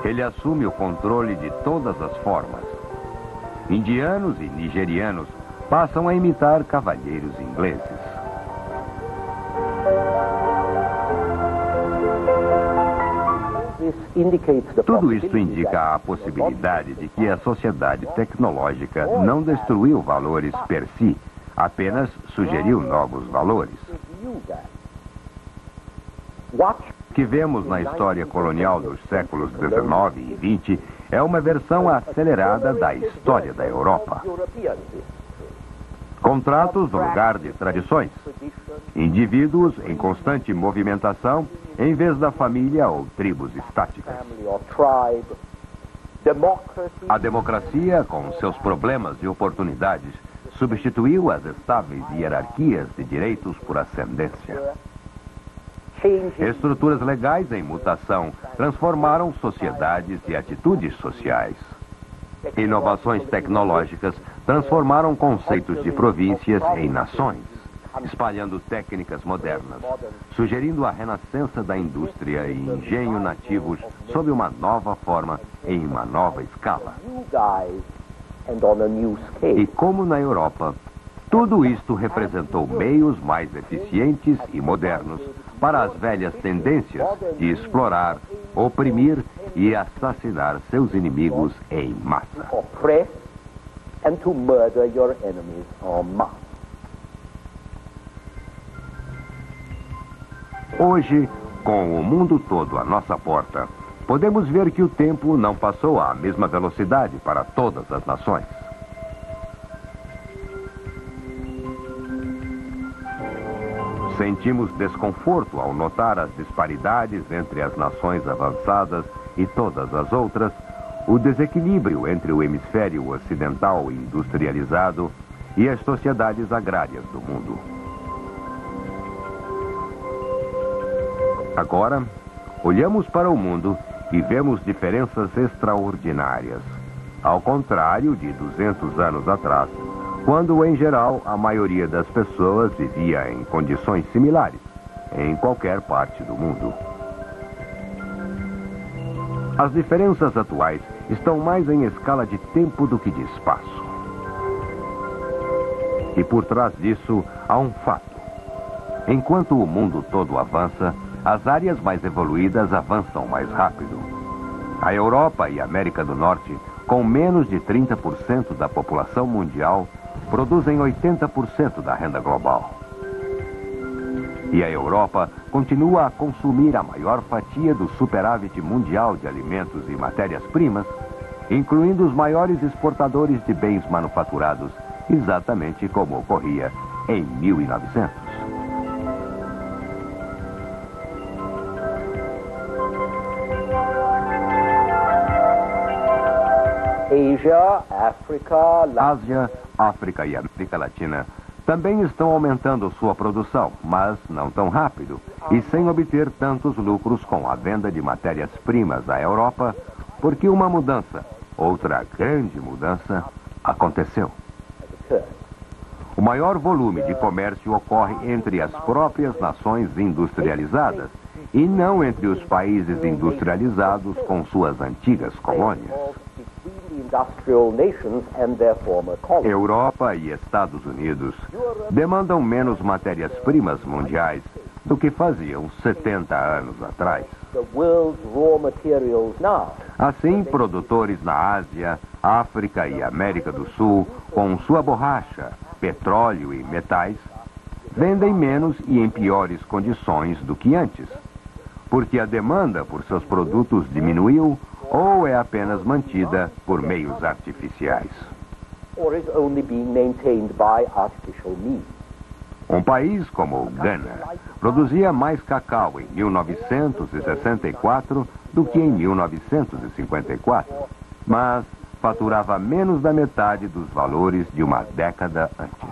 Ele assume o controle de todas as formas. Indianos e nigerianos passam a imitar cavalheiros ingleses. Tudo isto indica a possibilidade de que a sociedade tecnológica não destruiu valores per si, apenas sugeriu novos valores. O que vemos na história colonial dos séculos 19 e 20 é uma versão acelerada da história da Europa. Contratos no lugar de tradições. Indivíduos em constante movimentação em vez da família ou tribos estáticas. A democracia, com seus problemas e oportunidades, substituiu as estáveis hierarquias de direitos por ascendência. Estruturas legais em mutação transformaram sociedades e atitudes sociais. Inovações tecnológicas transformaram conceitos de províncias em nações, espalhando técnicas modernas, sugerindo a renascença da indústria e engenho nativos sob uma nova forma em uma nova escala. E como na Europa, tudo isto representou meios mais eficientes e modernos para as velhas tendências de explorar, oprimir e assassinar seus inimigos em massa. Hoje, com o mundo todo à nossa porta, podemos ver que o tempo não passou à mesma velocidade para todas as nações. Sentimos desconforto ao notar as disparidades entre as nações avançadas e todas as outras, o desequilíbrio entre o hemisfério ocidental industrializado e as sociedades agrárias do mundo. Agora, olhamos para o mundo e vemos diferenças extraordinárias, ao contrário de 200 anos atrás, quando, em geral, a maioria das pessoas vivia em condições similares, em qualquer parte do mundo. As diferenças atuais estão mais em escala de tempo do que de espaço. E por trás disso, há um fato. Enquanto o mundo todo avança, as áreas mais evoluídas avançam mais rápido. A Europa e a América do Norte, com menos de 30% da população mundial, produzem 80% da renda global. E a Europa continua a consumir a maior fatia do superávit mundial de alimentos e matérias-primas, incluindo os maiores exportadores de bens manufaturados, exatamente como ocorria em 1900. Ásia, África e América Latina também estão aumentando sua produção, mas não tão rápido e sem obter tantos lucros com a venda de matérias-primas à Europa, porque uma mudança, outra grande mudança, aconteceu. O maior volume de comércio ocorre entre as próprias nações industrializadas e não entre os países industrializados com suas antigas colônias. Europa e Estados Unidos demandam menos matérias-primas mundiais do que faziam 70 anos atrás. Assim, produtores na Ásia, África e América do Sul, com sua borracha, petróleo e metais, vendem menos e em piores condições do que antes, porque a demanda por seus produtos diminuiu ou é apenas mantida por meios artificiais. Um país como o Ghana produzia mais cacau em 1964 do que em 1954, mas faturava menos da metade dos valores de uma década antes.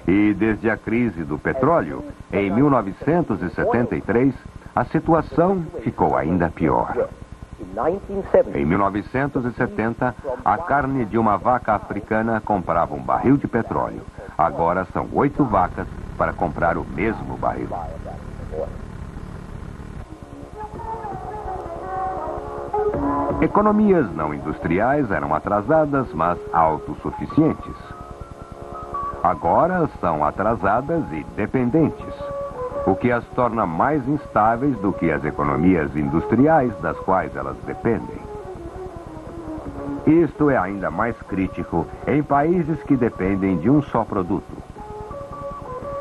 E desde a crise do petróleo, em 1973, a situação ficou ainda pior. Em 1970, a carne de uma vaca africana comprava um barril de petróleo. Agora são 8 vacas para comprar o mesmo barril. Economias não industriais eram atrasadas, mas autossuficientes. Agora são atrasadas e dependentes, o que as torna mais instáveis do que as economias industriais das quais elas dependem. Isto é ainda mais crítico em países que dependem de um só produto.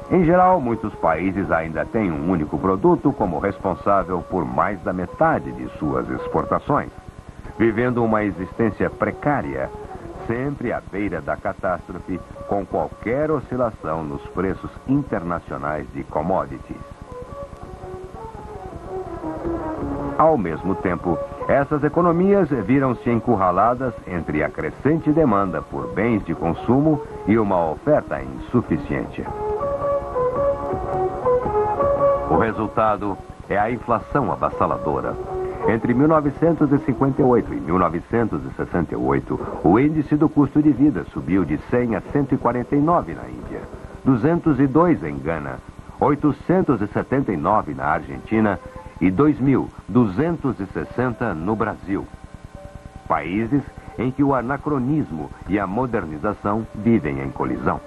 Em geral, muitos países ainda têm um único produto como responsável por mais da metade de suas exportações, vivendo uma existência precária, sempre à beira da catástrofe, com qualquer oscilação nos preços internacionais de commodities. Ao mesmo tempo, essas economias viram-se encurraladas entre a crescente demanda por bens de consumo e uma oferta insuficiente. O resultado é a inflação avassaladora. Entre 1958 e 1968, o índice do custo de vida subiu de 100 a 149 na Índia, 202 em Gana, 879 na Argentina e 2.260 no Brasil. Países em que o anacronismo e a modernização vivem em colisão.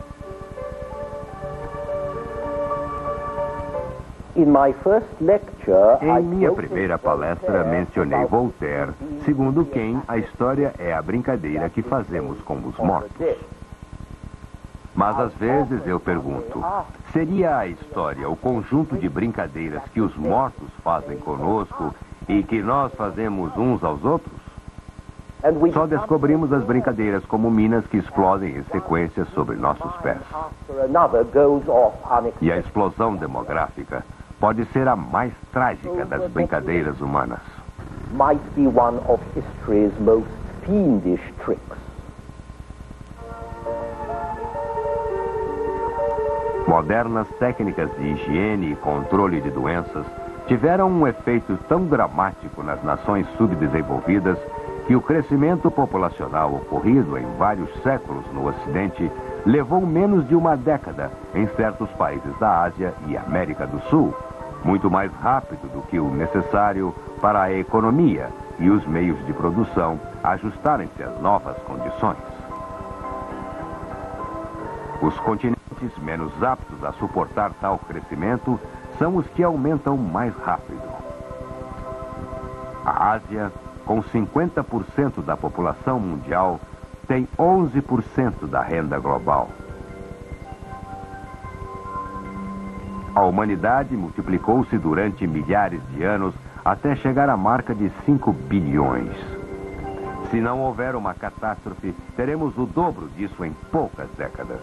Em minha primeira palestra, mencionei Voltaire, segundo quem a história é a brincadeira que fazemos com os mortos. Mas às vezes eu pergunto, seria a história o conjunto de brincadeiras que os mortos fazem conosco e que nós fazemos uns aos outros? Só descobrimos as brincadeiras como minas que explodem em sequência sobre nossos pés. E a explosão demográfica pode ser a mais trágica das brincadeiras humanas. Might be one of history's most fiendish tricks. Modernas técnicas de higiene e controle de doenças tiveram um efeito tão dramático nas nações subdesenvolvidas que o crescimento populacional ocorrido em vários séculos no Ocidente levou menos de uma década em certos países da Ásia e América do Sul, muito mais rápido do que o necessário para a economia e os meios de produção ajustarem-se às novas condições. Os continentes menos aptos a suportar tal crescimento são os que aumentam mais rápido. A Ásia, com 50% da população mundial, tem 11% da renda global. A humanidade multiplicou-se durante milhares de anos até chegar à marca de 5 bilhões. Se não houver uma catástrofe, teremos o dobro disso em poucas décadas.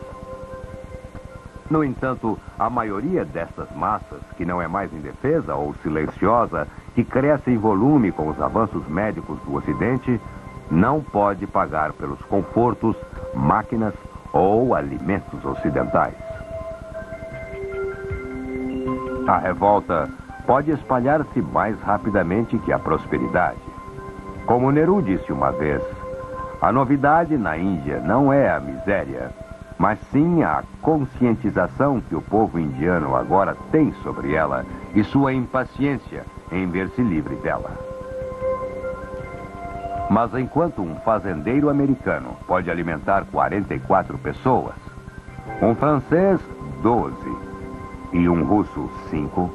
No entanto, a maioria dessas massas, que não é mais indefesa ou silenciosa, que cresce em volume com os avanços médicos do Ocidente, não pode pagar pelos confortos, máquinas ou alimentos ocidentais. A revolta pode espalhar-se mais rapidamente que a prosperidade. Como Nehru disse uma vez, a novidade na Índia não é a miséria, mas sim a conscientização que o povo indiano agora tem sobre ela e sua impaciência em ver-se livre dela. Mas enquanto um fazendeiro americano pode alimentar 44 pessoas, um francês 12 e um russo 5,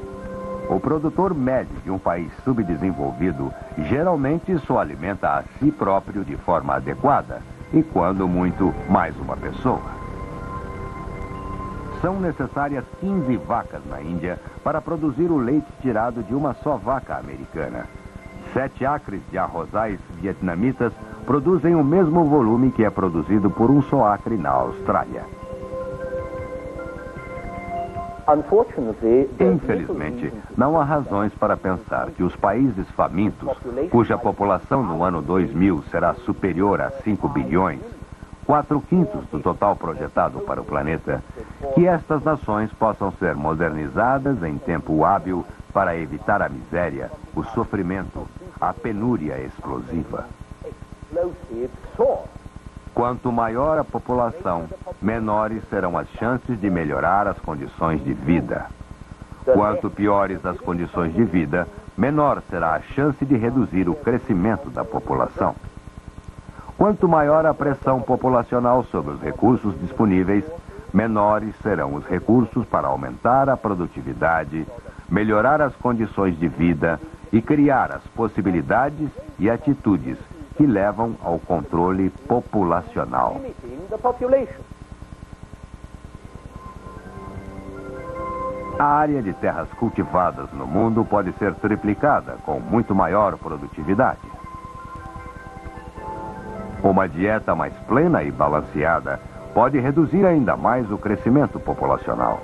o produtor médio de um país subdesenvolvido geralmente só alimenta a si próprio de forma adequada e, quando muito, mais uma pessoa. São necessárias 15 vacas na Índia para produzir o leite tirado de uma só vaca americana. 7 acres de arrozais vietnamitas produzem o mesmo volume que é produzido por um só acre na Austrália. Infelizmente, não há razões para pensar que os países famintos, cuja população no ano 2000 será superior a 5 bilhões, 4/5 do total projetado para o planeta, que estas nações possam ser modernizadas em tempo hábil para evitar a miséria, o sofrimento, a penúria explosiva. Quanto maior a população, menores serão as chances de melhorar as condições de vida. Quanto piores as condições de vida, menor será a chance de reduzir o crescimento da população. Quanto maior a pressão populacional sobre os recursos disponíveis, menores serão os recursos para aumentar a produtividade, melhorar as condições de vida e criar as possibilidades e atitudes que levam ao controle populacional. A área de terras cultivadas no mundo pode ser triplicada com muito maior produtividade. Uma dieta mais plena e balanceada pode reduzir ainda mais o crescimento populacional.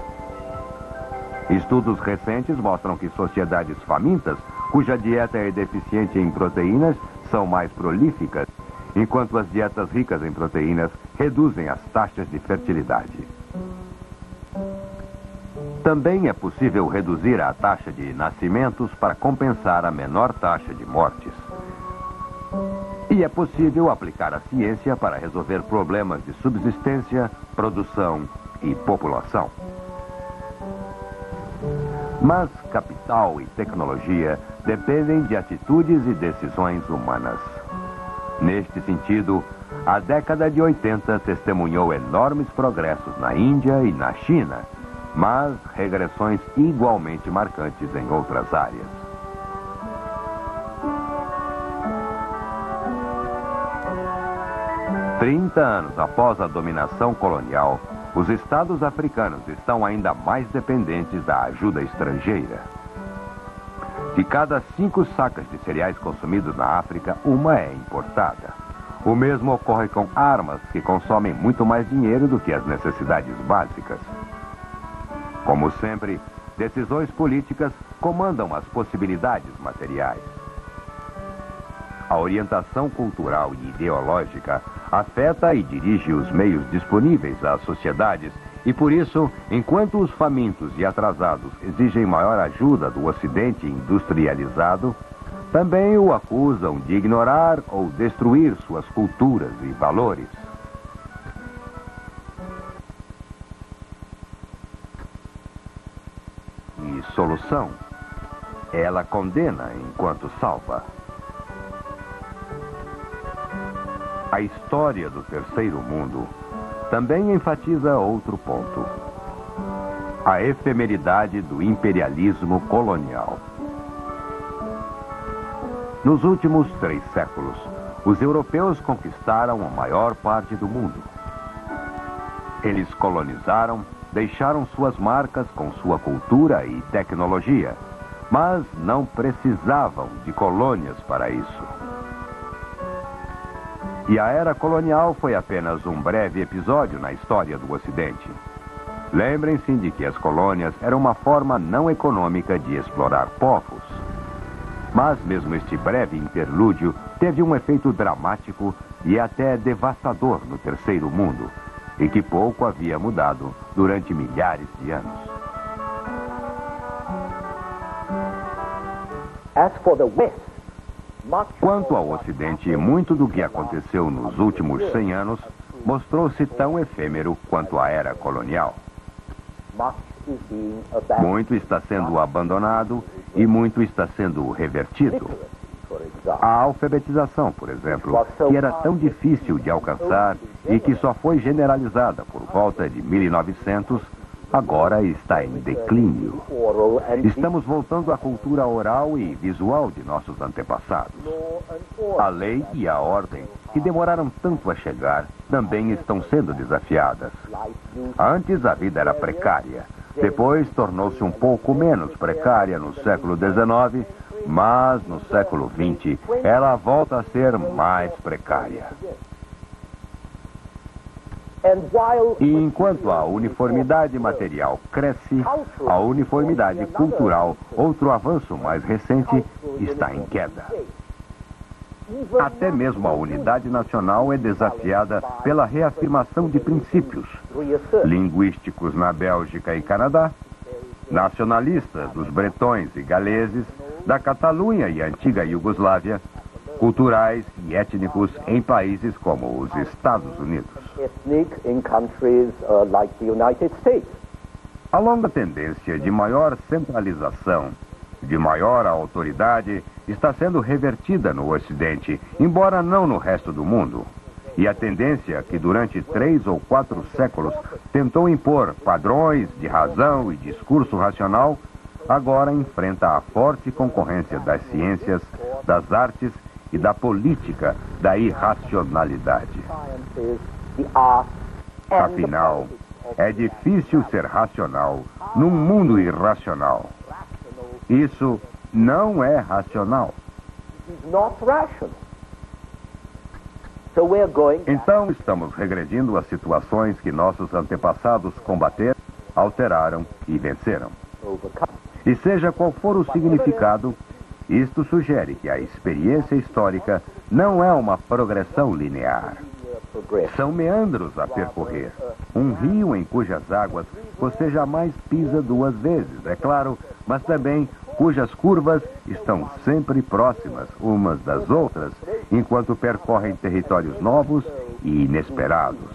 Estudos recentes mostram que sociedades famintas, cuja dieta é deficiente em proteínas, são mais prolíficas, enquanto as dietas ricas em proteínas reduzem as taxas de fertilidade. Também é possível reduzir a taxa de nascimentos para compensar a menor taxa de mortes. E é possível aplicar a ciência para resolver problemas de subsistência, produção e população. Mas capital e tecnologia dependem de atitudes e decisões humanas. Neste sentido, a década de 80 testemunhou enormes progressos na Índia e na China, mas regressões igualmente marcantes em outras áreas. Trinta anos após a dominação colonial, os estados africanos estão ainda mais dependentes da ajuda estrangeira. De cada 5 sacas de cereais consumidos na África, uma é importada. O mesmo ocorre com armas, que consomem muito mais dinheiro do que as necessidades básicas. Como sempre, decisões políticas comandam as possibilidades materiais. A orientação cultural e ideológica afeta e dirige os meios disponíveis às sociedades e, por isso, enquanto os famintos e atrasados exigem maior ajuda do Ocidente industrializado, também o acusam de ignorar ou destruir suas culturas e valores. E solução? Ela condena enquanto salva. A história do terceiro mundo também enfatiza outro ponto: a efemeridade do imperialismo colonial. Nos últimos 3 séculos, os europeus conquistaram a maior parte do mundo. Eles colonizaram, deixaram suas marcas com sua cultura e tecnologia, mas não precisavam de colônias para isso. E a era colonial foi apenas um breve episódio na história do Ocidente. Lembrem-se de que as colônias eram uma forma não econômica de explorar povos. Mas mesmo este breve interlúdio teve um efeito dramático e até devastador no terceiro mundo, e que pouco havia mudado durante milhares de anos. As for the West, Quanto ao Ocidente, muito do que aconteceu nos últimos 100 anos mostrou-se tão efêmero quanto a era colonial. Muito está sendo abandonado e muito está sendo revertido. A alfabetização, por exemplo, que era tão difícil de alcançar e que só foi generalizada por volta de 1900, agora está em declínio. Estamos voltando à cultura oral e visual de nossos antepassados. A lei e a ordem, que demoraram tanto a chegar, também estão sendo desafiadas. Antes a vida era precária, depois tornou-se um pouco menos precária no século XIX, mas no século XX ela volta a ser mais precária. E enquanto a uniformidade material cresce, a uniformidade cultural, outro avanço mais recente, está em queda. Até mesmo a unidade nacional é desafiada pela reafirmação de princípios linguísticos na Bélgica e Canadá, nacionalistas dos bretões e galeses, da Catalunha e antiga Iugoslávia, culturais e étnicos em países como os Estados Unidos. A longa tendência de maior centralização, de maior autoridade, está sendo revertida no Ocidente, embora não no resto do mundo. E a tendência que durante 3 ou 4 séculos tentou impor padrões de razão e discurso racional, agora enfrenta a forte concorrência das ciências, das artes e da política da irracionalidade. Afinal, é difícil ser racional num mundo irracional. Isso não é racional. Então, estamos regredindo às situações que nossos antepassados combateram, alteraram e venceram. E seja qual for o significado, isto sugere que a experiência histórica não é uma progressão linear. São meandros a percorrer. Um rio em cujas águas você jamais pisa duas vezes, é claro, mas também cujas curvas estão sempre próximas umas das outras, enquanto percorrem territórios novos e inesperados.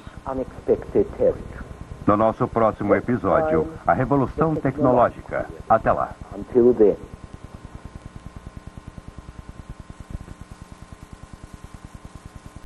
No nosso próximo episódio, a Revolução Tecnológica. Até lá. Until then.